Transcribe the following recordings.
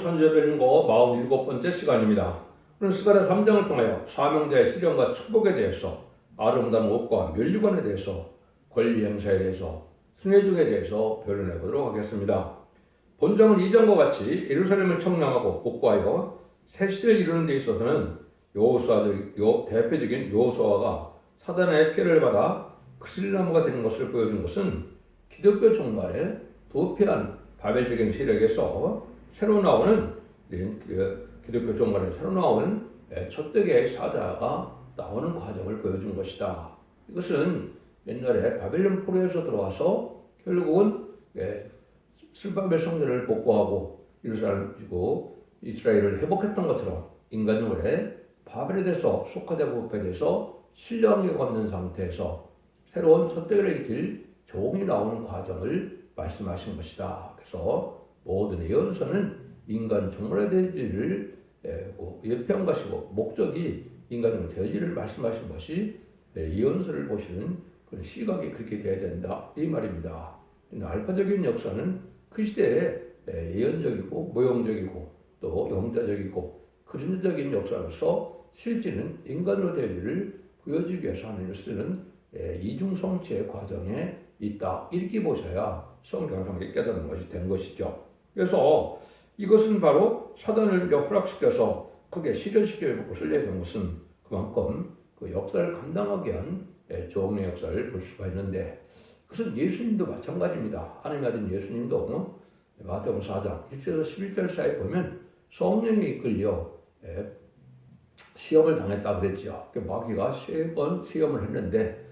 선제별인고 47번째 시간입니다. 오늘 스가랴 3장을 통하여 사명자의 시련과 축복에 대해서, 아름다운 옷과 면류관에 대해서, 권리 행사에 대해서, 순회중에 대해서 변론해 보도록 하겠습니다. 본章 2장과 같이 예루살렘을 청량하고 복구하여 새 시대를 이루는 데 있어서는 대표적인 여호수아가 사단의 피해를 받아 그슬나무가 되는 것을 보여준 것은 기독교 종말에 부패한 바벨적인 세력에서 새로 나오는 기독교 종말에 새로 나오는 첫대의 사자가 나오는 과정을 보여준 것이다. 이것은 옛날에 바벨론 포로에서 들어와서 결국은 슬바벨 성전을 복구하고 이스라엘을 회복했던 것처럼 인간들의 바벨에서 속화되고 부패돼서 신뢰관계가 없는 상태에서 새로운 첫대를 일으킬 종이 나오는 과정을 말씀하신 것이다. 그래서 모든 예언서는 인간 종말의 대지를 예표한 것이고 목적이 인간의 대지를 말씀하신 것이 예언서를 보시는 그런 시각이 그렇게 돼야 된다 이 말입니다. 알파적인 역사는 그 시대에 예언적이고 모형적이고 또 영자적이고 그림자적인 역사로서 실제는 인간의 대지를 보여주기 위해서 하나님을 쓰는 이중성취의 과정에 있다 이렇게 보셔야 성경상에 깨닫는 것이 된 것이죠. 그래서 이것은 바로 사단을 허락시켜서 크게 실현시키는 것을 내는 것은 그만큼 그 역사를 감당하기 위한 종의 역사를 볼 수가 있는데, 그것은 예수님도 마찬가지입니다. 하나님의 아들 예수님도 마태복음 4장 1절에서 11절 사이에 보면 성령이 이끌려 시험을 당했다 그랬죠. 마귀가 3번 시험을 했는데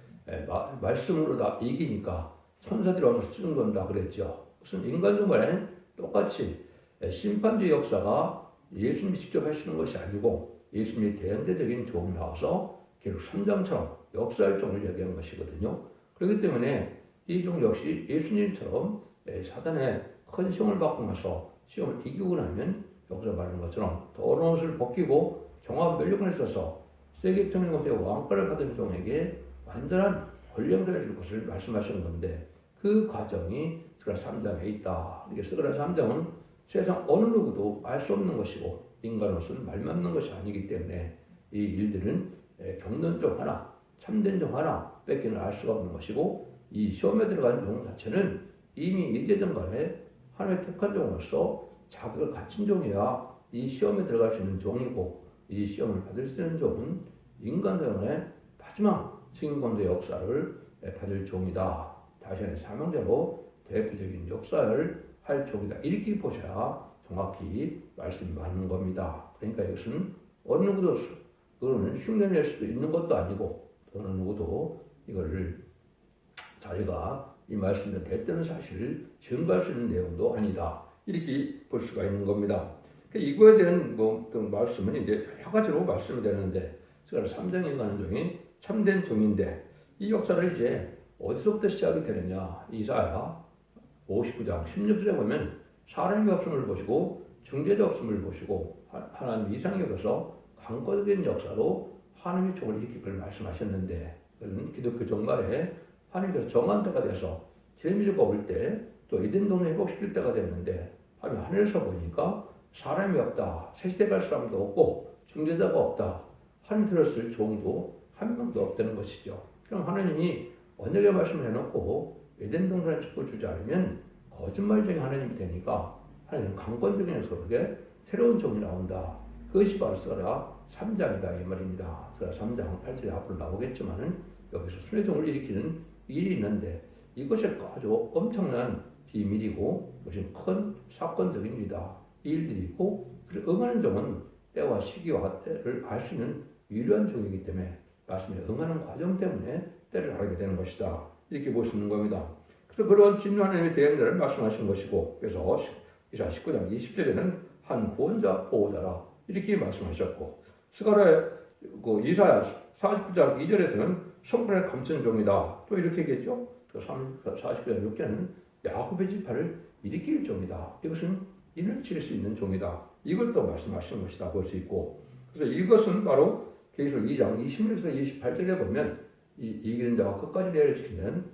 말씀으로 다 이기니까 천사들이 와서 수중돈다 그랬죠. 무슨 인간 중간에 똑같이 심판주의 역사가 예수님이 직접 하시는 것이 아니고 예수님이 대형제적인 종이 나와서 계속 3장처럼 역사할 종을 얘기한 것이거든요. 그렇기 때문에 이 종 역시 예수님처럼 사단의 큰 시험을 받고 나서 시험을 이기고 나면 여기서 말하는 것처럼 더러운 옷을 벗기고 종합 면류관에 있어서 세계 통일권의 왕권을 받은 종에게 완전한 권리 행사를 줄 것을 말씀하시는 건데, 그 과정이 스가랴 3장에 있다. 이게 스가랴 3장은 세상 어느 누구도 알 수 없는 것이고 인간으로서는 말 맞는 것이 아니기 때문에 이 일들은 겪는 종 하나, 참된 종 하나 뺏기는 알 수가 없는 것이고, 이 시험에 들어가는 종 자체는 이미 이제전간에 하나님의 택한 종으로서 자격을 갖춘 종이야 이 시험에 들어갈 수 있는 종이고, 이 시험을 받을 수 있는 종은 인간의 마지막 증인권의 역사를 받을 종이다. 다시 한번 사명자로 대표적인 역사를 할 종이다. 이렇게 보셔야 정확히 말씀이 맞는 겁니다. 그러니까 이것은 어느 누구도 그거는 흉내낼 수도 있는 것도 아니고 어느 누구도 이거를 자기가 이 말씀에 대ጥ는 사실을 증거할 수 있는 내용도 아니다. 이렇게 볼 수가 있는 겁니다. 이거에 대한 말씀은 이제 여러 가지로 말씀이 되는데, 스가랴 3장에 가는 종이 참된 종인데, 이 역사를 이제 어디서부터 시작이 되느냐? 이사야 59장 16절에 보면 사람이 없음을 보시고 중재자 없음을 보시고 하나님 이상에 여겨서 강권적인 역사로 하나님의 종을 일으킬 걸 말씀하셨는데, 그는 기독교 종말에 하나님께서 정한 때가 돼서 재미주가 올 때 또 에덴 동네 회복시킬 때가 됐는데, 하늘에서 보니까 사람이 없다. 새 시대 갈 사람도 없고 중재자가 없다. 하나님 들었을 종도 한 명도 없다는 것이죠. 그럼 하나님이 언약의 말씀을 해놓고 에덴 동산에 축복을 주지 않으면 거짓말적인 하나님이 되니까 하나님은 강권적인 속에 새로운 종이 나온다. 그것이 바로 스가랴 3장이다 이 말입니다. 스가랴 3장 8절에 앞으로 나오겠지만은 여기서 순회종을 일으키는 일이 있는데, 이것이 아주 엄청난 비밀이고 이것이 큰 사건적인 일이다. 이 일들이 있고, 그리고 응하는 종은 때와 시기와 때를 알 수 있는 유일한 종이기 때문에 말씀에 응하는 과정 때문에 때를 알게 되는 것이다. 이렇게 보시는 겁니다. 그래서 그런 진노 하나님의 대행자를 말씀하신 것이고, 그래서 이사 19장 20절에는 한 구원자, 보호자라 이렇게 말씀하셨고, 스가랴 이사야 49장 2절에서는 성전에 감춘 종이다. 또 이렇게 얘기했죠. 49장 6절에는 야곱의 지파를 일으킬 종이다. 이것은 인을 칠 수 있는 종이다. 이걸 또 말씀하시는 것이다 볼 수 있고, 그래서 이것은 바로 계시록 2장 26에서 28절에 보면 이기는 자가 끝까지 내를 지키면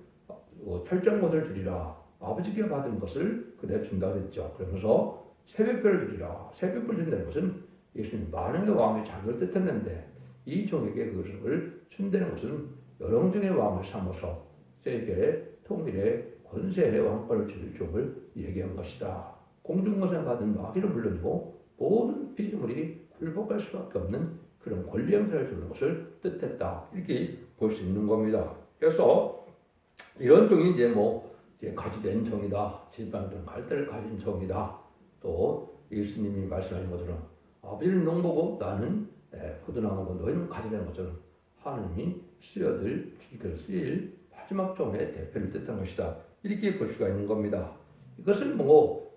철저한 것을 주리라. 아버지께 받은 것을 그대 준다 그랬죠. 그러면서 새벽별을 드리라. 새벽별 드린다는 것은 예수님 만왕의 왕의 자격을 뜻했는데 이 종에게 그것을 준다는 것은 열왕중의 왕을 삼아서 세계 통일의 권세의 왕권을 줄 종을 얘기한 것이다. 공중권세 받은 마귀를 물론이고 모든 피조물이 굴복할 수밖에 없는 그런 권리 행사를 주는 것을 뜻했다. 이렇게 볼 수 있는 겁니다. 그래서 이런 종이 이제 가지된 종이다. 질병 갈대를 가진 종이다. 또 예수님이 말씀하신 것처럼 아버지는 농부고 나는 포도나무고 너희는 가지된 것처럼 하느님이 쓰일 마지막 종의 대표를 뜻한 것이다. 이렇게 볼 수가 있는 겁니다. 이것은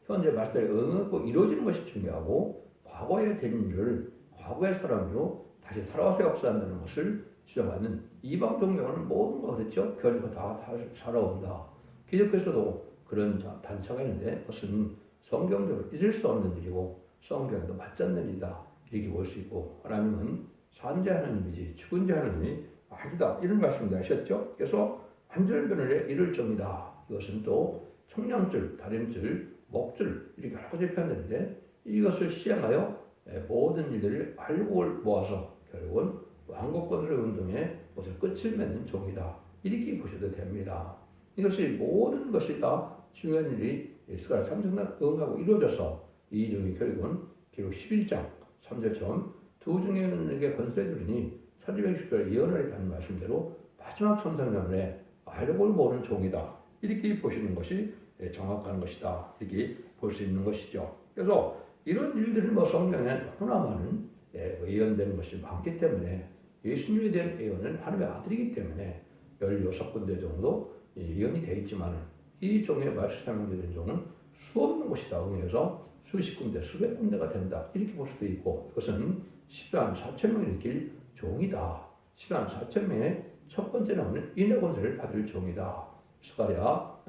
현재 말씀대로 응하고 이루어지는 것이 중요하고 과거에 된 일을 과거의 사람으로 다시 살아와서 역사한다는 것을 주장하는 이방 종교는 모든 거 그랬죠. 결국 다 살아온다. 기독교에서도 그런 단체가 있는데 그것은 성경적으로 있을 수 없는 일이고 성경에도 맞지 않는 일이다. 이렇게 볼 수 있고 하나님은 산자 하나님이지 죽은 자 하나님이 아니다. 이런 말씀을 하셨죠. 그래서 안절변을에 이를 정이다. 이것은 또 청량줄, 다림줄, 목줄 이렇게 여러 가지 표현되는데 이것을 시행하여 모든 일들을 알고 모아서 결국은 왕국권으로 운동에 무슨 끝을 맺는 종이다. 이렇게 보셔도 됩니다. 이것이 모든 것이 다 중요한 일이 스가랴 3장에 응하고 이루어져서 이 종이 결국은 기록 11장 3절처럼 두 중에게 권세를 주니 1260절 예언을 하는 말씀대로 마지막 천상년에 알고 모르는 종이다. 이렇게 보시는 것이 정확한 것이다. 이렇게 볼 수 있는 것이죠. 그래서 이런 일들은 성경에 너무나 많은 예언되는 것이 많기 때문에 예수님에 대한 예언은 하나님의 아들이기 때문에 16군데 정도 예언이 되어 있지만 이 종의 말씀하는 종은 수없는 곳이다. 응해서 수십 군데, 수백 군데가 된다. 이렇게 볼 수도 있고 이것은 10만 4천 명을 일으킬 종이다. 10만 4천 명의 첫 번째 나오는 인의 권세를 받을 종이다. 스가랴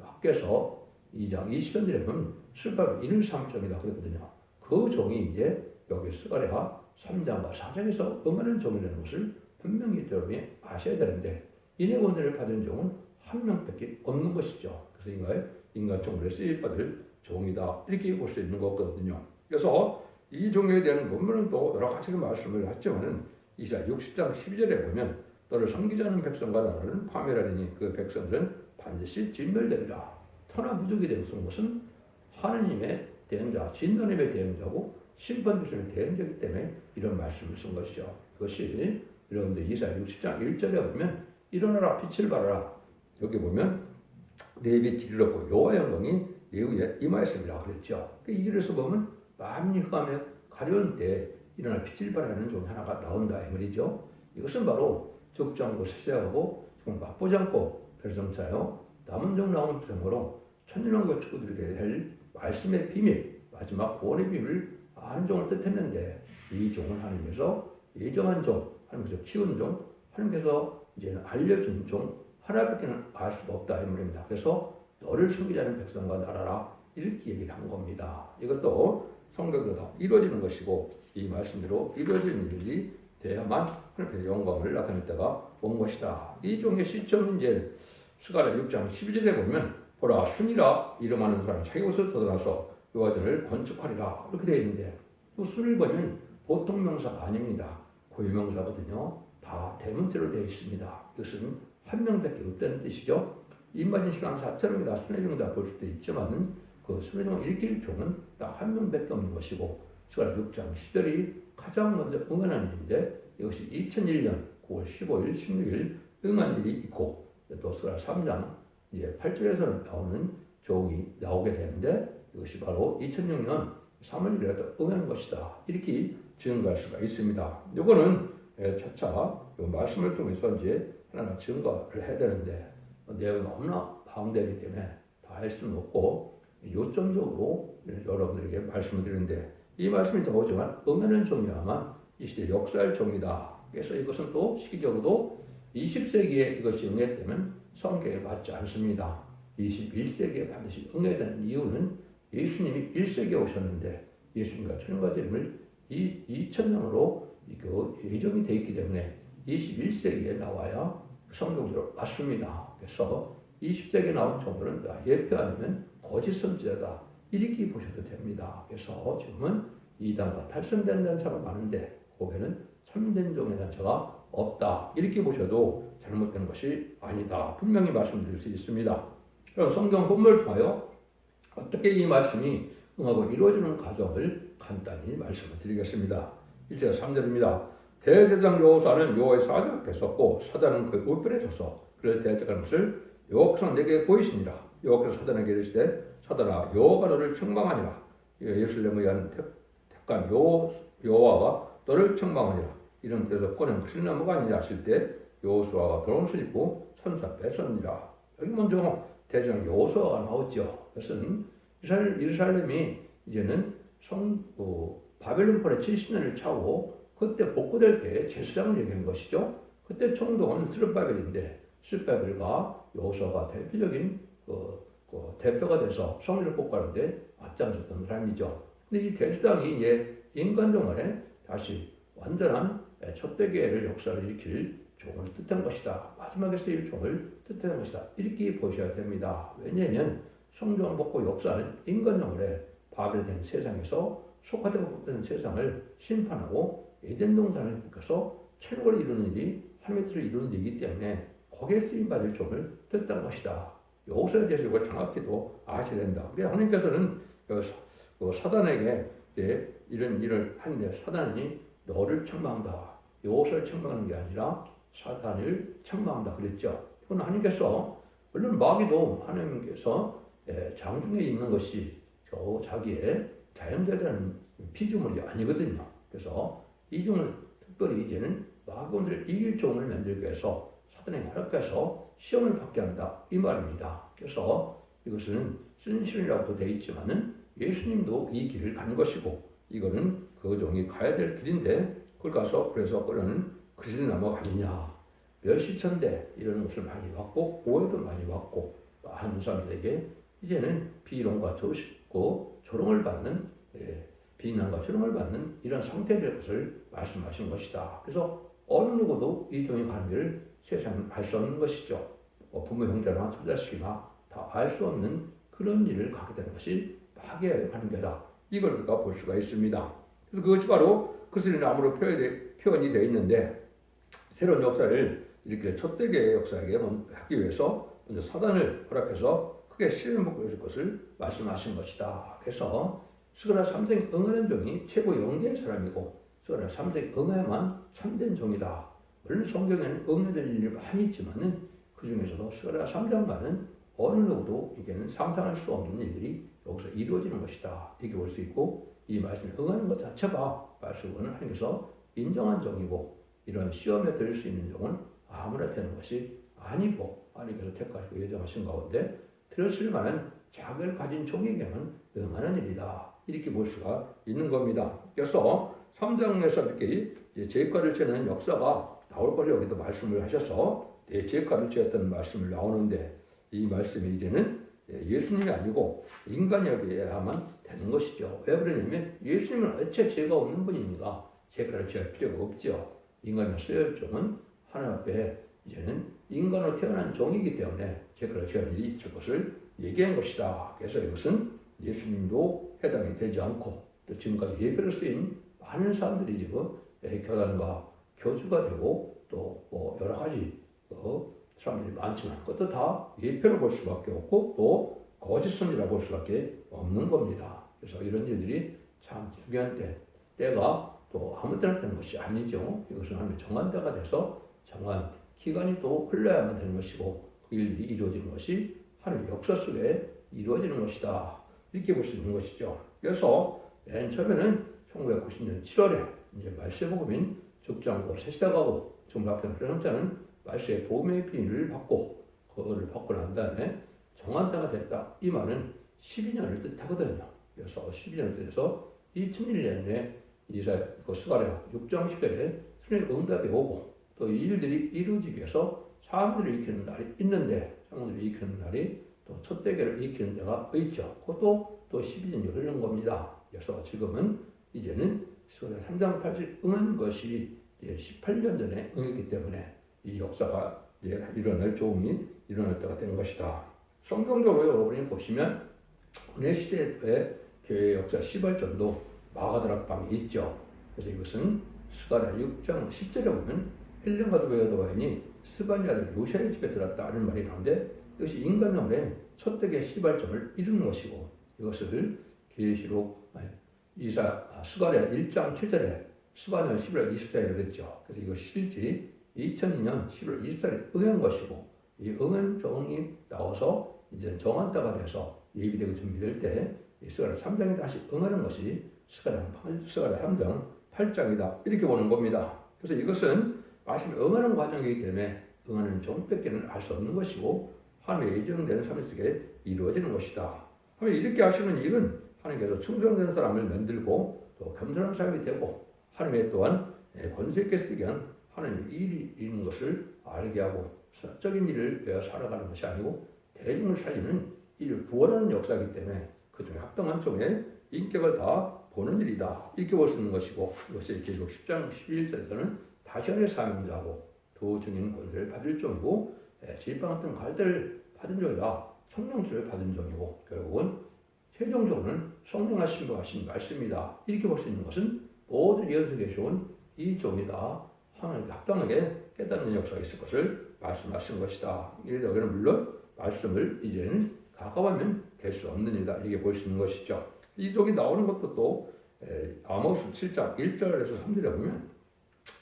학교에서 2장 20절에 보면 슬픔 인을 삼종이다 그랬거든요. 그 종이 이제 여기 스가랴 3장과 4장에서 응하는 종이라는 것을 분명히 여러분이 아셔야 되는데 인의 권세를 받은 종은 한 명밖에 없는 것이죠. 그래서 인간 종으로 쓰임받을 종이다. 이렇게 볼 수 있는 거거든요. 그래서 이 종에 대한 본문은 또 여러 가지 말씀을 하지만은 이사야 60장 12절에 보면 너를 섬기지 않는 백성과 나라는 파멸하리니 그 백성들은 반드시 진멸되리라. 터나 무적이 된 것은 하느님의 대행자, 진노님의 대행자고 심판주님의 대행자이기 때문에 이런 말씀을 쓴 것이죠. 그것이 여러분들 이사야 60장 1절에 보면 일어나라 빛을 발하라. 여기 보면 내 빛이 이르렀고 여호와의 영광이 내 위에 임하였습니다. 그랬죠. 이 길에서 보면 마음이 흑암에 가려운 때 일어나 빛을 발하는 종이 하나가 나온다 이 말이죠. 이것은 바로 적지 않고 세세하고 조금 맛보지 않고 별성차요 남은 종 나온 백성으로 천년왕국 축구들에게 할 말씀의 비밀 마지막 구원의 비밀을 아는 종을 뜻했는데 이 종은 하나님께서 예정한 종, 하나님께서 키운 종, 하나님께서 이제는 알려준 종 하나밖에는 알 수가 없다 이 말입니다. 그래서 너를 섬기지 않는 백성과 나라라 이렇게 얘기를 한 겁니다. 이것도 성경으로 다 이루어지는 것이고 이 말씀대로 이루어지는 일이 돼야만 하나님의 영광을 나타낼 때가 온 것이다. 이 종의 시점은 이제 스가랴 6장 12절에 보면 보라 순이라 이름하는 사람 자기 옷을 걷어놔서 여호와전을 건축하리라 이렇게 되어 있는데 또 순을 보면 보통 명사가 아닙니다. 고유명사거든요. 다 대문자로 되어 있습니다. 이것은 한 명밖에 없다는 뜻이죠. 입맞은 신앙 4천명이다 순의 종이다 볼 수도 있지만 그 순의 종을 일으킬 종은 딱 한 명밖에 없는 것이고 스가랴 6장 10절이 가장 먼저 응하는 일인데 이것이 2001년 9월 15일, 16일 응한 일이 있고 또 스가랴 3장 이제 8절에서 나오는 종이 나오게 되는데 이것이 바로 2006년 3월 1일에 또 응하는 것이다. 이렇게 증거할 수가 있습니다. 이거는 차차 말씀을 통해서 이제 하나하나 증거를 해야 되는데 내용이 너무나 방대하기 때문에 다 할 수는 없고 요점적으로 여러분들에게 말씀을 드리는데 이 말씀이 나오지만 응하는 종이야만 이 시대 역사할 종이다. 그래서 이것은 또 시기적으로도 20세기에 이것이 응했다면 성경에 맞지 않습니다. 21세기에 반드시 응해야 되는 이유는 예수님이 1세기에 오셨는데 예수님과 천년과제림을 2000년으로 예정이 되어 있기 때문에 21세기에 나와야 성경적으로 맞습니다. 그래서 20세기에 나온 종들은 예표 아니면 거짓 선지자다. 이렇게 보셔도 됩니다. 그래서 지금은 이단과 탈선된 단체가 많은데 거기에는 참된 종의 단체가 없다. 이렇게 보셔도 잘못된 것이 아니다. 분명히 말씀드릴 수 있습니다. 그럼 성경 본문을 통하여 어떻게 이 말씀이 응하고 이루어지는 과정을 간단히 말씀을 드리겠습니다. 1절 3절입니다. 대제사장 여호수아는 여호와의 사자 앞에 섰고 사단은 그 우편에 서서 그를 대적하는 것을 여호와께서 내게 보이시니라. 여호와께서 사단에게 이르시되 사단아 여호와가 너를 책망하니라. 예루살렘을 위한 택한 여호와가 너를 책망하니라. 이런 데서 꺼낸 것이 나무가 아니냐 하실 때 여호수아가 더러운 옷을 입고 천사 앞에 섰니라. 여기 먼저 대제사장 여호수아가 나오죠. 그것은 예루살렘이 이제는 바벨론 폴의 70년을 차고 그때 복구될 때 제사장을 얘기한 것이죠. 그때 총독은 스룹바벨인데 스룹바벨과 여호수아가 대표적인 대표가 돼서 성전을 복구하는데 앞장섰던 사람이죠. 근데 이 대제사장이 이제 인간종말에 다시 완전한 촛대교회를 역사를 일으킬 종을 뜻한 것이다. 마지막에 쓰일 종을 뜻한 것이다. 이렇게 보셔야 됩니다. 왜냐하면 성전 복구 역사는 인간종말에 바벨된 세상에서 속화되고 복되는 세상을 심판하고 에덴 동산을 일으켜서 천국을 이루는 일이 하늘을 이루는 일이기 때문에 거기에 쓰임받을 종을 뜻한 것이다. 여호수아에 대해서 이걸 정확히도 아셔야 된다. 하나님께서는 사단에게 이런 일을 하는데 사단이 너를 책망한다. 여호수아를 책망하는 게 아니라 사단을 책망한다 그랬죠. 이건 하나님께서 물론 마귀도 하나님께서 장중에 있는 것이 자기의 자연대라는 피조물이 아니거든요. 그래서 이 종을 특별히 이제는 마귀를 이길 종을 만들기 위해서 사단의 허락해서 시험을 받게 한다 이 말입니다. 그래서 이것은 쓴실이라고 되어 있지만은 예수님도 이 길을 간 것이고 이거는 그 종이 가야 될 길인데 그걸 가서 그래서 그러는 그리스도나무가 아니냐 멸시천대 이런 것을 많이 받고 오해도 많이 받고 많은 사람들에게 이제는 비론과 조롱을 받는 비난과 조롱을 받는 이런 상태될 것을 말씀하신 것이다. 그래서 어느 누구도 이 종이 가는 길을 세상은 알 수 없는 것이죠. 부모 형제나 처자식이나 다 알 수 없는 그런 일을 가게 되는 것이 마귀의 관계다. 이걸 우리가 볼 수가 있습니다. 그래서 그것이 바로 그리스도의 나무로 표현이 되어 있는데 새로운 역사를 이렇게 촛대교의 역사에게 하기 위해서 먼저 사단을 허락해서 크게 시련을 먹고 있을 것을 말씀하신 것이다. 그래서 스가랴 3세에 응하는 종이 최고 영계의 사람이고 스가랴 3세에 응해야만 참된 종이다. 물론 성경에는 응해될 일이 많이 있지만은 그 중에서도 스가랴 3장과는 어느 누구도 이게는 상상할 수 없는 일들이 여기서 이루어지는 것이다. 이렇게 볼 수 있고 이 말씀에 응하는 것 자체가 말씀은 하나님께서 인정한 종이고 이런 시험에 들을 수 있는 종은 아무나 되는 것이 아니고 하나님께서 택하시고 예정하신 가운데 들었을 만한 자격을 가진 종에게는 응하는 일이다. 이렇게 볼 수가 있는 겁니다. 그래서 3장에서 이렇게 제과를 채는 역사가 나올 거를 여기도 말씀을 하셔서 제과를 채었던 말씀을 나오는데 이 말씀이 이제는 예수님이 아니고 인간에게야만 되는 것이죠. 왜 그러냐면 예수님은 어째 죄가 없는 분이니까 제과를 채할 필요가 없죠. 인간의 쓰여질 종은 하나님 앞에 이제는 인간으로 태어난 종이기 때문에 제과를 채할 일이 있을 것을 얘기한 것이다. 그래서 이것은 예수님도 해당이 되지 않고 또 지금까지 예배로 쓰인 많은 사람들이 지금 교단과 교주가 되고 또 여러 가지 사람들이 많지만 그것도 다 예표로 볼 수밖에 없고 또 거짓 선지라 볼 수밖에 없는 겁니다. 그래서 이런 일들이 참 중요한 때가 또 아무 때나 되는 것이 아니죠. 이것은 하나님의 정한 때가 돼서 정한 기간이 또 흘러야만 되는 것이고 그 일들이 이루어지는 것이 하나님의 역사 속에 이루어지는 것이다. 이렇게 볼 수 있는 것이죠. 그래서 맨 처음에는 1990년 7월에 이제 말세복음인 죽장고 세시다가고 정박된 프레성자는 말세의 복음의 비밀을 받고 그거를 받고 난 다음에 정한 때가 됐다. 이 말은 12년을 뜻하거든요. 그래서 12년을 뜻해서 2001년에 스가랴 6장 10절에 수련의 응답이 오고 또 이 일들이 이루어지기 위해서 사람들을 익히는 날이 있는데 사람들을 익히는 날이 또 촛대교를 익히는 데가 있죠. 그것도 또 12년이 흐르는 겁니다. 그래서 지금은 이제는 스가랴 3장 8절 응한 것이 18년 전에 응했기 때문에 이 역사가 일어날 조음이 일어날 때가 된 것이다. 성경적으로 여러분이 보시면 은혜 시대의 교회 역사 시발점도 마가다락방에 있죠. 그래서 이것은 스가랴 6장 10절에 보면 헬령과 도베가도바인이 스바니 아들 요시아의 집에 들었다는 말이 나오는데 이것이 인간의 촛대의 시발점을 이루는 것이고 이것을 계시록 스가랴 1장 7절에 스바냐는 11월 24일을 했죠. 그래서 이것이 실제 2002년 11월 24일에 응한 것이고 이 응한 종이 나와서 이제 정한 때가 돼서 예비되고 준비될 때 스가랴 3장에 다시 응하는 것이 스가랴 3장 8장이다 이렇게 보는 겁니다. 그래서 이것은 말씀에 응하는 과정이기 때문에 응하는 종밖에는 알 수 없는 것이고 하나님의 예정되는 삶 속에 이루어지는 것이다. 하나님 이렇게 하시는 일은 하나님께서 충성된 사람을 만들고 또 겸손한 사람이 되고 하나님의 또한 권세 있게 쓰게 한 하나님의 일이 있는 것을 알게 하고 사적인 일을 위해 살아가는 것이 아니고 대중을 살리는 일을 구원하는 역사이기 때문에 그중에 합당한 종의 인격을 다 보는 일이다. 이렇게 볼 수 있는 것이고 이것이 계시록 10장 11절에서는 다시안의 사명자고 도중인 권세를 받을 종이고 지팡 같은 갈대를 받은 종이라 청명수를 받은 종이고 결국은 최종적으로는 성령과 신부하신 말씀이다. 이렇게 볼 수 있는 것은 모든 예언 속에 온 이 종이다. 하나님께 합당하게 깨닫는 역사가 있을 것을 말씀하신 것이다. 여기는 물론 말씀을 이제는 가까워하면 될 수 없는 일이다. 이렇게 볼 수 있는 것이죠. 이 종이 나오는 것도 또 아모스 7장 1절에서 3절에 보면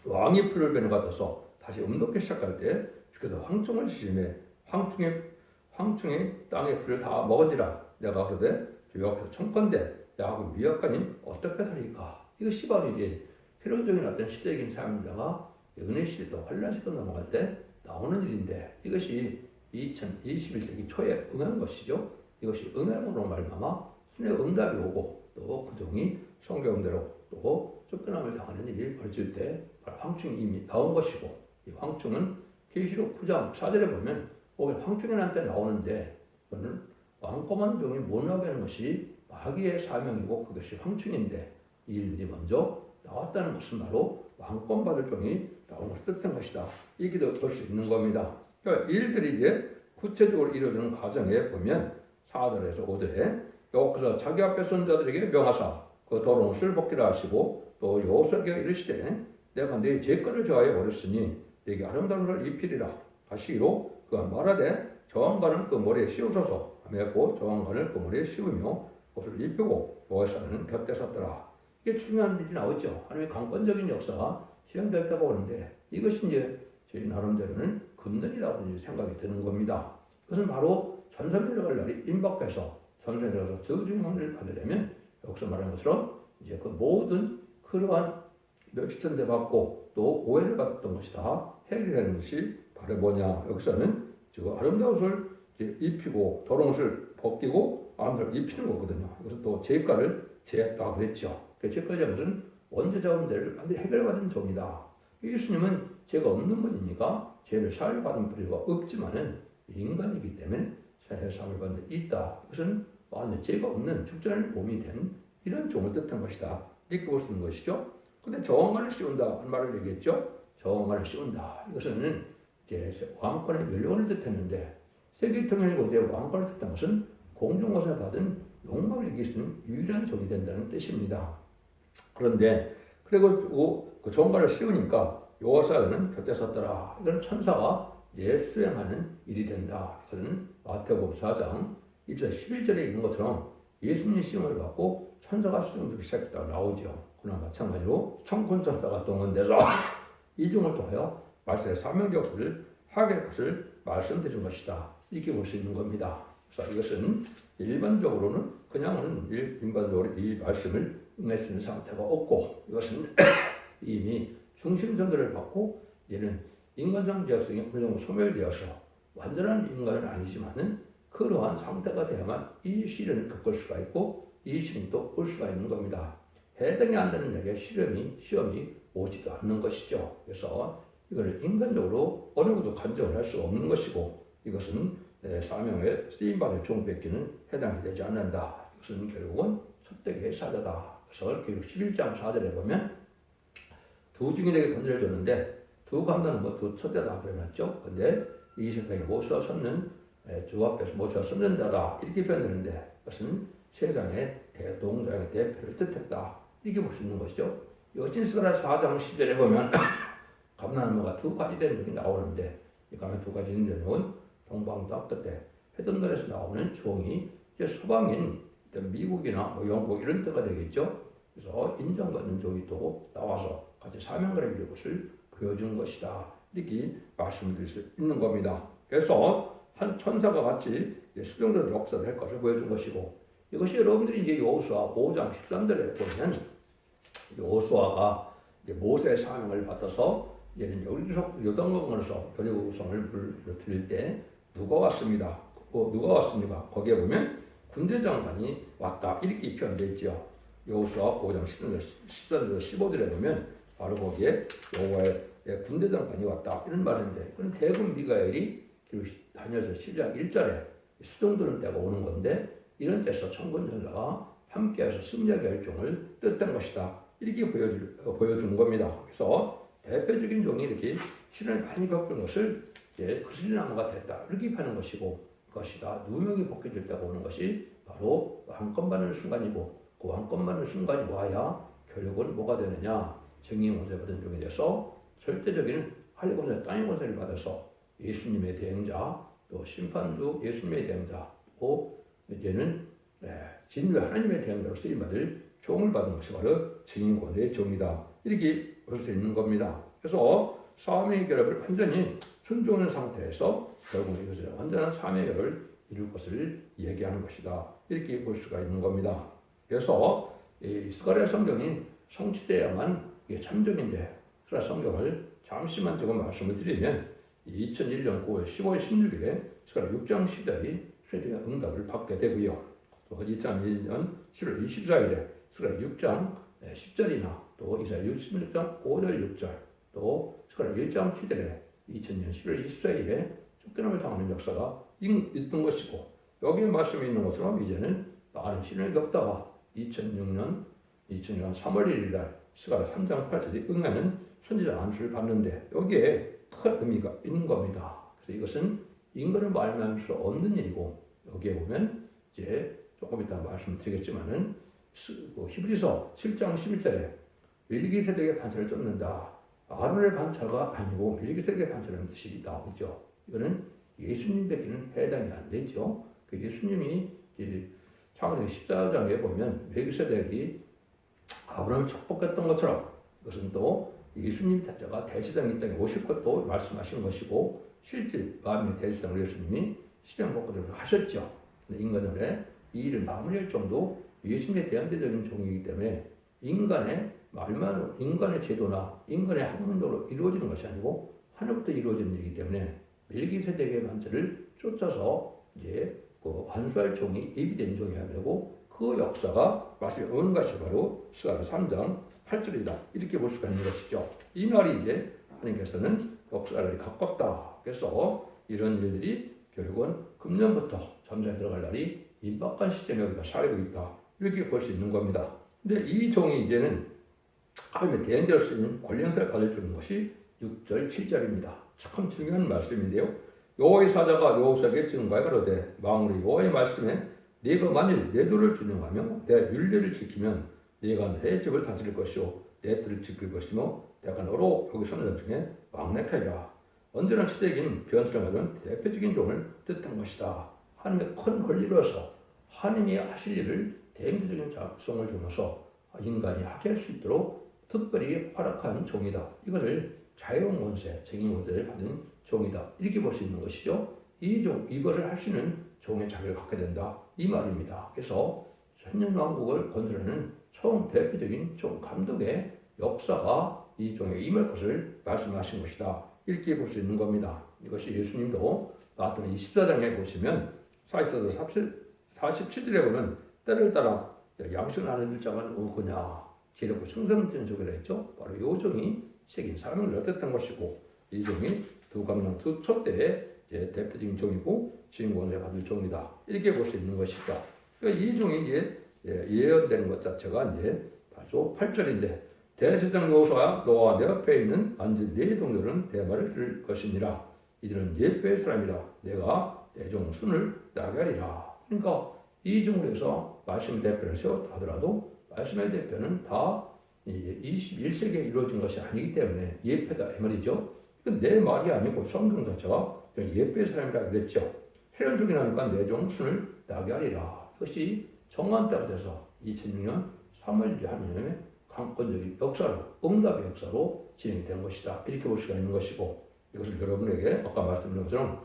왕이 풀을 베는 것 같아서 다시 음독기 시작할 때 주께서 황충을 시심해 황충의 땅의 풀을 다 먹으리라. 내가 그러되 여호와께서 청컨대 야곱 미약하니 어떻게 살리까. 이것이 바로 이제 새로운적인 어떤 시대적인 삶이다가 은혜 시대도 환란 시대도 넘어갈 때 나오는 일인데 이것이 2021세기 초에 응한 것이죠. 이것이 응함으로 말미암아 순의 응답이 오고 또 그 종이 성경대로 또 쫓겨남을 당하는 일이 벌어질 때 황충이 이미 나온 것이고 이 황충은 계시록 9장 4절에 보면 황충이라는 때 나오는데 그거는 왕검한 종이 못 나오게 하는 것이 마귀의 사명이고 그것이 황충인데 이 일들이 먼저 나왔다는 것은 바로 왕권 받을 종이 나온 것을 뜻한 것이다. 이렇게도 볼 수 있는 겁니다. 그러니까 이 일들이 이제 구체적으로 이루어지는 과정에 보면 4절에서 5절에 여호와께서 자기 앞에 선자들에게 명하사 그 더러운 옷을 벗기라 하시고 또 여호수아에게 이르시되 내가 네 죄거를 저하여 버렸으니 네게 아름다운 것을 입히리라 하시기로 그가 말하되 저항관을 그 머리에 씌우소서 하며 저항관을 그 머리에 씌우며 옷을 입히고 여호수아는 곁에 섰더라. 이게 중요한 일이 나오죠. 하나님의 강권적인 역사가 실행될 때가 오는데 이것이 이제 저희 나름대로는 금전이라고 생각이 드는 겁니다. 그것은 바로 전선에 들어갈 날이 임박해서 전선에 들어가서 저주문을 받으려면 여기서 말하는 것처럼 이제 그 모든 그러한 멸시천대 받고 또 오해를 받았던 것이 다 해결되는 것이 바로 뭐냐. 여기서는 지금 아름다운 옷을 입히고 더러운 옷을 벗기고 아름다운 옷을 입히는 거거든요. 이것은 또 죄가를 제했다고 그랬죠. 죄가의 것은 원죄자 문제를 완전히 해결받은 종이다. 예수님은 죄가 없는 분이니까 죄를 사하여 받은 필요가 없지만은 인간이기 때문에 세상을 받는 데 있다. 이것은 완전 죄가 없는 죽전의 몸이 된 이런 종을 뜻한 것이다. 이렇게 볼 수 있는 것이죠. 근데 저항관을 씌운다 하는 말을 얘기했죠. 저항관을 씌운다. 이것은 이제 왕권의 멸령을 뜻했는데 세계 통일 고대의 왕권을 뜻한 것은 공중것을 받은 욕망을 이길 수 있는 유일한 종이 된다는 뜻입니다. 그런데 그리고 그 저항관을 씌우니까 여호수아는 곁에 섰더라. 이건 천사가 이제 수행하는 일이 된다. 이거는 마태복음 4장 1절 11절에 있는 것처럼 예수님의 시험을 받고 천사가 수행되기 시작했다고 나오죠. 그러나 마찬가지로 청군천사가 동원돼서 이 종을 통하여 말씀의 사명 역사를 하게 할 것을 말씀드린 것이다. 이렇게 볼 수 있는 겁니다. 그래서 이것은 일반적으로는 그냥은 일반적으로 이 말씀을 응할 수 있는 상태가 없고 이것은 이미 중심선거를 받고 이제는 인간성 지역성이 어느 정도 소멸되어서 완전한 인간은 아니지만은 그러한 상태가 되야만 이 시련을 겪을 수가 있고 이 시련도 올 수가 있는 겁니다. 해당이 안 되는 자에게 시험이 오지도 않는 것이죠. 그래서 이거를 인간적으로 어느 것도 간정을 할 수 없는 것이고 이것은 사명에 쓰임받을 종 뺏기는 해당이 되지 않는다. 이것은 결국은 촛대기의 사자다. 그래서 교육 11장 4절에 보면 두 증인에게 권세를 줬는데 두 강단은 두 촛대다 그래놨죠. 근데 이 세상에 모셔 섰는 주 앞에서 모셔 섰는 자다 이렇게 표현되는데 그것은 세상의 대동자의 대표를 뜻했다. 이렇게 볼 수 있는 것이죠. 여진스가라 4장 10절에 보면 감나무가 두 가지 되는 적이 나오는데 이 가면 두 가지 있는 내용은 동방도 앞끝에 회전론에서 나오는 종이 이제 서방인 미국이나 뭐 영국 이런 때가 되겠죠. 그래서 인정받는 종이 또 나와서 같이 사명을 이룰 것을 보여준 것이다. 이렇게 말씀을 드릴 수 있는 겁니다. 그래서 한 천사가 같이 수정된 역사를 할 것을 보여준 것이고 이것이 여러분들이 이제 여호수아 5장 13절에 보면 여호수아가 모세의 사명을 받아서 얘는 요단강으로서 여리고성을 드릴 때 누가 왔습니다. 누가 왔습니까? 거기에 보면 군대 장관이 왔다 이렇게 표현되어 있죠. 여호수아 5장 13절 15절에 보면 바로 거기에 여호와의 군대 장관이 왔다 이런 말인데 그건 대군 미가엘이 다니엘서 10장 1절에 수정도는 때가 오는 건데 이런 때서 천군 전사가 함께해서 승리하게 할 종을 뜻한 것이다. 이렇게 보여준 겁니다. 그래서 대표적인 종이 이렇게 시련을 많이 겪은 것을 그슬나무가 됐다. 이렇게 하는 것이고 그것이다. 누명이 벗겨질 때가 오는 것이 바로 왕권 받는 순간이고 그 왕권 받는 순간이 와야 결국은 뭐가 되느냐. 정의 권세 받은 종에 대해서 절대적인 하늘 권세, 땅의 권세를 받아서 예수님의 대행자 또 심판주 예수님의 대행자 또 이제는 진리 하나님의 대행자로 쓰임받을 종을 받은 것이 바로 증인 권세의 종이다. 이렇게 볼 수 있는 겁니다. 그래서 사명의 결합을 완전히 순종하는 상태에서 결국 이것을 완전한 사명의 결합을 이룰 것을 얘기하는 것이다. 이렇게 볼 수가 있는 겁니다. 그래서 이 스가랴 성경이 성취되어야만 이게 참정인데 스가랴 성경을 잠시만 조금 말씀을 드리면 2001년 9월 15일 16일에 스가랴 6장 10절이 최종의 응답을 받게 되고요. 또 2001년 11월 24일에 스가랴 6장 10절이나 또 이사야 66장 5절 6절 또 스가랴 1장 7절에 2000년 11월 24일에 쫓겨남을 당하는 역사가 있던 것이고 여기에 말씀이 있는 것처럼 이제는 많은 시련을 겪다가 2006년 3월 1일날 스가랴 3장 8절이 응하는 선지자 안수를 받는데 여기에 큰 의미가 있는 겁니다. 그래서 이것은 인간을 말할 수 없는 일이고 여기에 보면 이제 조금 이따 말씀드리겠지만은 히브리서 7장 11절에 멜기세덱의 반차를 쫓는다. 아론의 반차가 아니고 멜기세덱의 반차라는 뜻이 나오죠. 이거는 예수님에게는 해당이 안 되죠. 그 예수님이 창세기 14장에 보면 멜기세덱이 아브라함을 축복했던 것처럼 이것은 또 예수님 자체가 대제사장이 이 땅에 오실 것도 말씀하신 것이고 실제 마음의 대제사장 예수님이 시장 복구를 하셨죠. 인간의 이 일을 마무리할 정도 예수님의 대항대적인 종이기 때문에 인간의 말만 인간의 제도나 인간의 학문적으로 이루어지는 것이 아니고 하늘부터 이루어지는 일이기 때문에 멜기세덱의 반차를 쫓아서 이제 그 안수할 종이 예비된 종이어야 되고 그 역사가 말씀에 오는 것이 바로 스가랴 3장 8절이다. 이렇게 볼 수가 있는 것이죠. 이 말이 이제 하나님께서는 역사를 가깝다. 그래서 이런 일들이 결국은 금년부터 잠자에 들어갈 날이 임박한 시점에 우리가 살고 있다. 이렇게 볼 수 있는 겁니다. 근데 이 종이 이제는 하나님의 대행자로 쓰는 권력을 받을 수 있는 것이 6절, 7절입니다. 참 중요한 말씀인데요. 여호와의 사자가 여호수아에게 증거하여 가로되 망으로 여호와의 말씀에 네가 만일 내 도를 준용하며 내 율례를 지키면 네가 내 집을 다스릴 것이요 내 뜰을 지킬 것이며 내가 너로 여기 서는 자 중에 왕래하리라. 언제나 시대적인 변수를 가진 대표적인 종을 뜻한 것이다. 하나님의 큰 권리로서 하나님이 하실 일을 대행자적인 작성을 주면서 인간이 하게 할 수 있도록 특별히 활약한 종이다. 이것을 자유로운 권세, 책임 권세를 받은 종이다. 이렇게 볼 수 있는 것이죠. 이것을 할 수 있는 종의 자격을 갖게 된다. 이 말입니다. 그래서 천년왕국을 건설하는 총 대표적인 종 감독의 역사가 이 종에 임할 것을 말씀하신 것이다. 이렇게 볼 수 있는 겁니다. 이것이 예수님도 마태복음 24장에 보시면 47절에 보면 때를 따라 양식을 안 해줄 자가 누구냐 기록을 충성되는 종이라 했죠. 바로 이 종이 새긴 사명을 얻었던 것이고 이 종이 두 강령 두 촛대의 대표적인 종이고 지인권을 받을 종이다. 이렇게 볼 수 있는 것이다. 그러니까 이 종이 이제 예언되는 것 자체가 이제 바로 8절인데 대제사장 여호수아 너와 내 옆에 있는 앉은 네 동료는 내 말을 들을 것이니라. 이들은 예배의 사람이라 내가 내 종 순을 나게 하리라. 그러니까 이중으로 해서 말씀의 대표를 세웠다 하더라도 말씀의 대표는 다 21세기에 이루어진 것이 아니기 때문에 예표다 이 말이죠. 이건 내 말이 아니고 성경 자체가 예표의 사람이라 그랬죠. 세를 죽이나니까 내 종순을 나게 하리라. 이것이 정한 때가 돼서 2006년 3월 1일 하나님의 강권적인 역사로, 응답의 역사로 진행이 된 것이다. 이렇게 볼 수가 있는 것이고, 이것을 여러분에게 아까 말씀드린 것처럼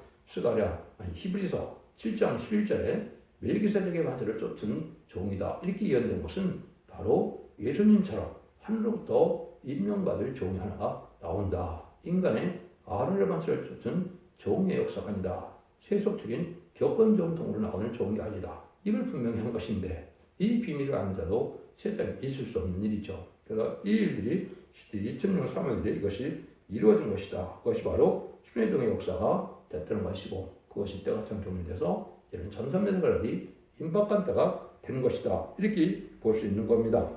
히브리서 7장 11절에 멜기세덱의 반세를 쫓은 종이다. 이렇게 예언된 것은 바로 예수님처럼 하늘로부터 임명받을 종이 하나가 나온다. 인간의 아론의 반세를 쫓은 종의 역사가 아니다. 세속적인 격언정통으로 나오는 종이 아니다. 이걸 분명히 한 것인데 이 비밀을 아는 자도 세상에 있을 수 없는 일이죠. 그래서 이 일들이 2006년 3월에 이것이 이루어진 것이다. 그것이 바로 순회종의 역사가 됐던 것이고 그것이 때가 참 종료돼서 이런 전산매들이 임박한 때가 되는 것이다. 이렇게 볼 수 있는 겁니다.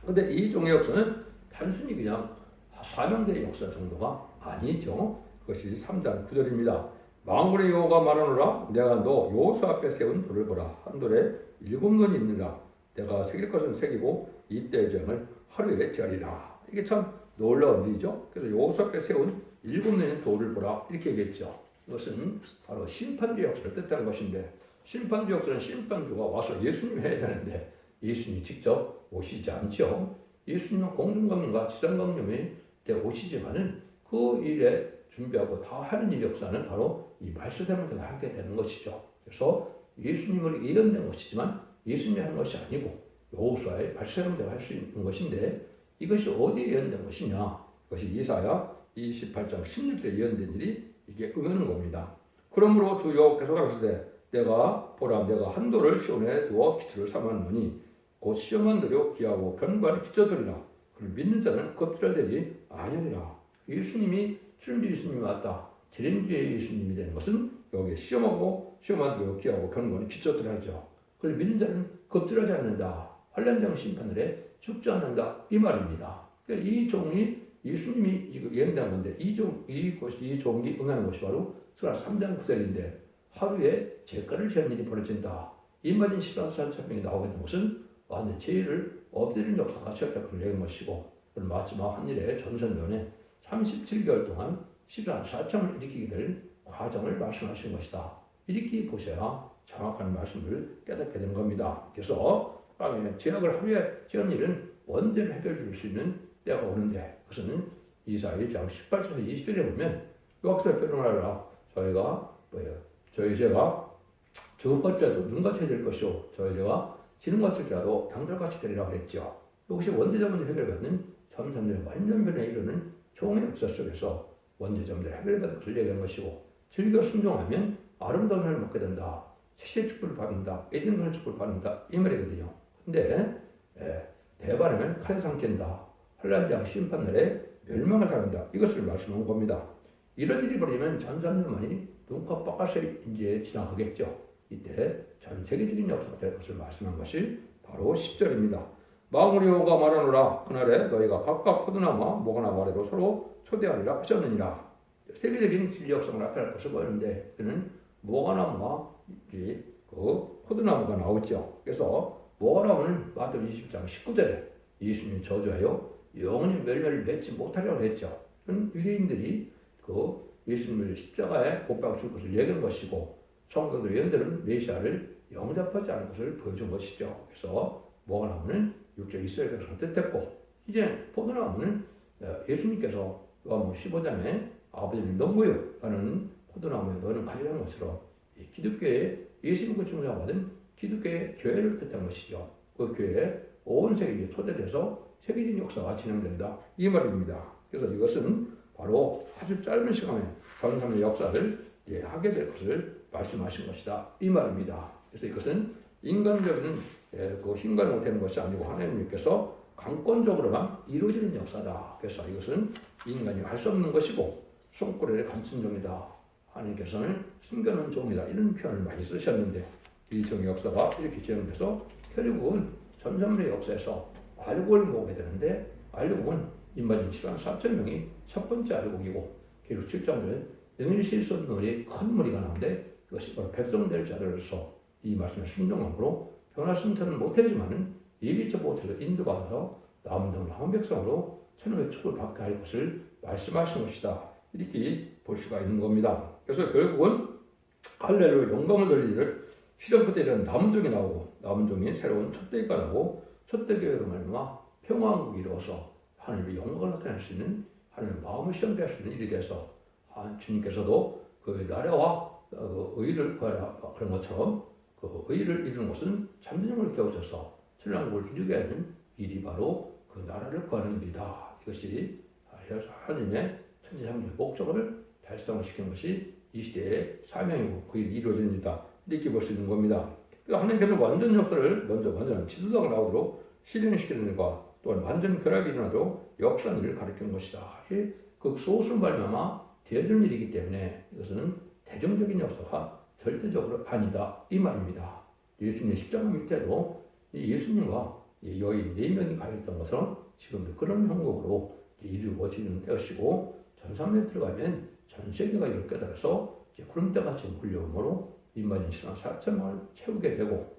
그런데 이 종의 역사는 단순히 그냥 사명대의 역사 정도가 아니죠. 그것이 3장 9절입니다. 만군의 여호와가 말하노라 내가 너 여호수 앞에 세운 돌을 보라. 한 돌에 7눈이 있느라 내가 새길 것은 새기고 이때의 죄악을 하루에 제하리라. 이게 참 놀라운 일이죠. 그래서 여호수 앞에 세운 7눈의 돌을 보라 이렇게 얘기했죠. 이것은 바로 심판주의 역사를 뜻하는 것인데 심판주의 역사는 심판주가 와서 예수님 해야 되는데 예수님이 직접 오시지 않죠. 예수님은 공중강림과 지상강림에 오시지만은 그 일에 준비하고 다 하는 일 역사는 바로 이 말씀대로 하게 되는 것이죠. 그래서 예수님을 예언된 것이지만 예수님이 하는 것이 아니고 여호수아의 말씀대로 할 수 있는 것인데 이것이 어디에 예언된 것이냐? 이것이 이사야 28장 16절에 예언된 일이 이게 응하는 겁니다. 그러므로 주 여호와께서 가라사대 내가 보라 내가 한 돌을 시온에 두어 기초를 삼았노니 곧 시험한 대로 기하고 견고한 기초들이라 그를 믿는 자는 겁질되지 아니하리라. 예수님이 출주 예수님이 왔다. 재림주의 예수님이 되는 것은 여기에 시험하고 시험한 대로 기하고 견고한 기초들이라죠. 그를 믿는 자는 겁질하지 않는다. 환난장 심판을에 죽지 않는다. 이 말입니다. 그러니까 이 종이 예수님이 예언된 건데 이 종이 응하는 것이 바로 스가 3장 9절인데 하루에 죄가를 지은 일이 벌어진다. 이 말인 14,000명이 나오게 된 것은 완전 죄를 없애는 역사가 시작되고 된 것이고 마지막 한 일에 전선면에 37개월 동안 14,000을 일으키게 될 과정을 말씀하시는 것이다. 이렇게 보셔야 정확한 말씀을 깨닫게 된 겁니다. 그래서 죄악을 하루에 지은 일은 언제나 해결해 줄 수 있는 때가 오는데 그것은 이사야 1장 18절에서 20절에 보면 요악서에 표현하라 저희 죄가 죽은 것이라도 눈같이 될 것이요 저희 죄가 지는 것일지라도 양털같이 되리라고 했죠. 이것이 원죄자 문제 해결받는 점삼년 완전변에 이르는 종의 역사 속에서 원죄자 문제 해결받는 것을 얘기한 것이고 즐겨 순종하면 아름다운 삶을 먹게 된다. 세시의 축복을 받는다. 에덴의 축복을 받는다. 이 말이거든요. 근데 배반하면 칼에 삼킨다. 환난장 심판날에 멸망을 당한다. 이것을 말씀한 겁니다. 이런 일이 벌어지면 전 3년 만이 눈코 빡가서 이제 지나가겠죠. 이때 전 세계적인 역사가 될 것을 말씀한 것이 바로 10절입니다. 만군의 여호와가 말하노라 그날에 너희가 각각 포도나무와 모가나무 아래로 서로 초대하리라 하셨느니라. 세계적인 진리 역사가 나타날 것을 보이는데 그는 모가나무와 그 포도나무가 나오죠. 그래서 모가나무는 마태복음 20장 19절에 예수님이 저주하여 영원히 멸류를 맺지 못하려고 했죠. 유대인들이 그 예수님을 십자가에 못 박아 줄 것을 얘기한 것이고 성경도 예언들은 메시아를 영접하지 않은 것을 보여준 것이죠. 그래서 모가나무는 육적 이스라엘을 선택했고 이제 포도나무는 예수님께서 요한복음 15장에 아버지를 넘어요 라는 포도나무에 너는 가지라는 것처럼 기독교의 예수님을 중심받은 기독교의 교회를 뜻한 것이죠. 그 교회에 온 세계에 초대돼서 세계적인 역사가 진행된다. 이 말입니다. 그래서 이것은 바로 아주 짧은 시간에 전삼의 역사를 하게 될 것을 말씀하신 것이다. 이 말입니다. 그래서 이것은 인간적인 힘과로 되는 것이 아니고 하나님께서 강권적으로만 이루어지는 역사다. 그래서 이것은 인간이 할 수 없는 것이고 손꼬리에 감춘 종이다. 하나님께서는 숨겨놓은 종이다. 이런 표현을 많이 쓰셨는데 이 종의 역사가 이렇게 진행돼서 결국은 전삼의 역사에서 알곡을 모으게 되는데 알곡은 인마진 14,000명이 첫 번째 알곡이고 기록 7장에 능히 실수 없는 큰 무리가 나오는데 그것이 바로 백성될 자들로서 이 말씀에 순종함으로 변화 승천은 못하지만은 예비처 보호처로 인도받아서 남은 등 남은 백성으로 천국의 축복을 받게 할 것을 말씀하신 것이다. 이렇게 볼 수가 있는 겁니다. 그래서 결국은 할렐루야 영광을 돌리기를 시련 끝에 이런 남은 종이 나오고 남은 종이 새로운 첫대기가 나오고 첫대교회로 말미암아 평화왕국이 이루어서 하나님의 영광을 나타낼 수 있는 하나님의 마음을 시험케 할 수 있는 일이 돼서 주님께서도 그 나라와 그 의를 구하라 그런 것처럼 그 의를 이루는 것은 참된 영을 깨우쳐서 신랑국을 이루게 하는 일이 바로 그 나라를 구하는 일이다. 이것이 하나님의 천지창조의 목적을 달성을 시키는 것이 이 시대의 사명이고 그 일이 이루어집니다. 이렇게 볼 수 있는 겁니다. 그러니까 하나님께서 완전 역사를 먼저 완전한 지도자가 나오도록 실현시키는 일과 또한 완전 결합이 일어나도록 역사는 일을 가리키는 것이다. 그 소수를 말미암아 되어지는 일이기 때문에 이것은 대중적인 역사가 절대적으로 아니다. 이 말입니다. 예수님 십자가 밑에도 예수님과 여인 4명이 가있던 것은 지금도 그런 형국으로 이루어지는 것이고 전산에 들어가면 전 세계가 이를 깨달아서 구름대같이 몰려오므로 인만이 4천만을 채우게 되고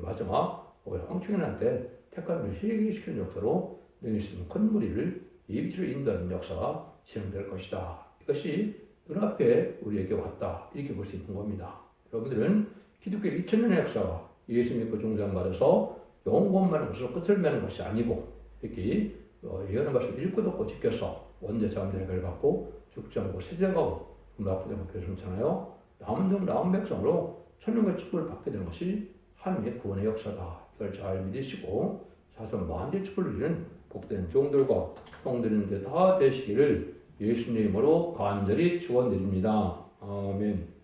마지막 황충인한테 택감을 희귀시키는 역사로 능히 큰 무리를 예비치로 인도하는 역사가 진행될 것이다. 이것이 눈앞에 우리에게 왔다. 이렇게 볼 수 있는 겁니다. 여러분들은 기독교 2000년의 역사가 예수 믿고 중장받아서 영원만한 것으로 끝을 맺는 것이 아니고 이렇게 예언의 말씀을 읽고 듣고 지켜서 원죄 자문의 결을 받고 죽지 않고 세대가고 나쁘지 않고 배송잖아요. 남은 백성으로 천년의 축복을 받게 되는 것이 하나님의 구원의 역사다. 이걸 잘 믿으시고 자손 만대 축복을 이루는 복된 종들과 형들인데 다 되시기를 예수님으로 간절히 축원드립니다. 아멘.